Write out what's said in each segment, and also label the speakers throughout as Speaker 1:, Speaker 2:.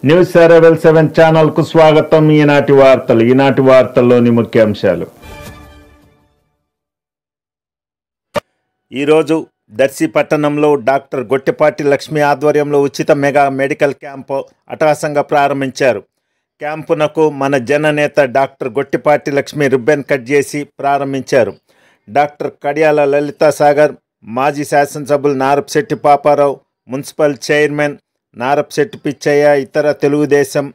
Speaker 1: News arrival 7 channel కు స్వాగతం. ఈనాటి వార్తల్లోని ముఖ్యాంశాలు. ఈరోజు దర్శి పట్టణంలో డాక్టర్ గొట్టిపాటి లక్ష్మి ఆధ్వర్యంలో ఉచిత మెగా మెడికల్ క్యాంపు అట్టహాసంగా ప్రారంభించారు. క్యాంపునకు మన జననేత doctor Gottipati Lakshmi ribbon cut చేసి ప్రారంభించారు. డాక్టర్ కడియాల లలితా సాగర్, మాజీ శాసనసభ్యులు నారపశెట్టి పాపారావు, మున్సిపల్ చైర్మన్ నారపశెట్టి పిచ్చయ్య, ఇతర తెలుగుదేశం,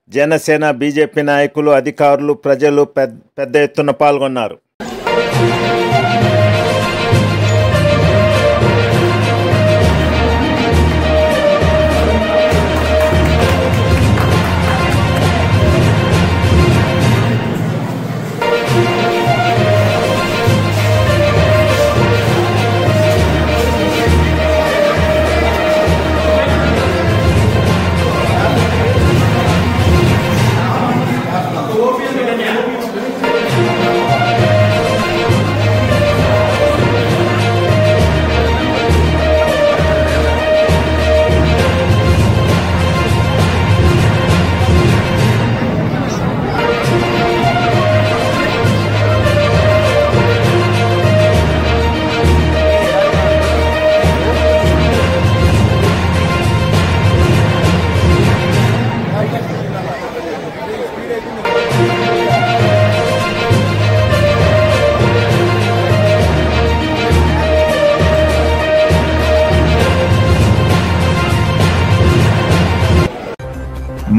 Speaker 1: జనసేన, బీజేపీ నాయకులు, అధికారులు, ప్రజలు పెద్ద ఎత్తున పాల్గొన్నారు.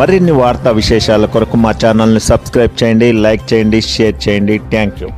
Speaker 1: మరిన్ని వార్తా విశేషాల కొరకు మా ఛానల్ని సబ్స్క్రైబ్ చేయండి, లైక్ చేయండి, షేర్ చేయండి. Thank you.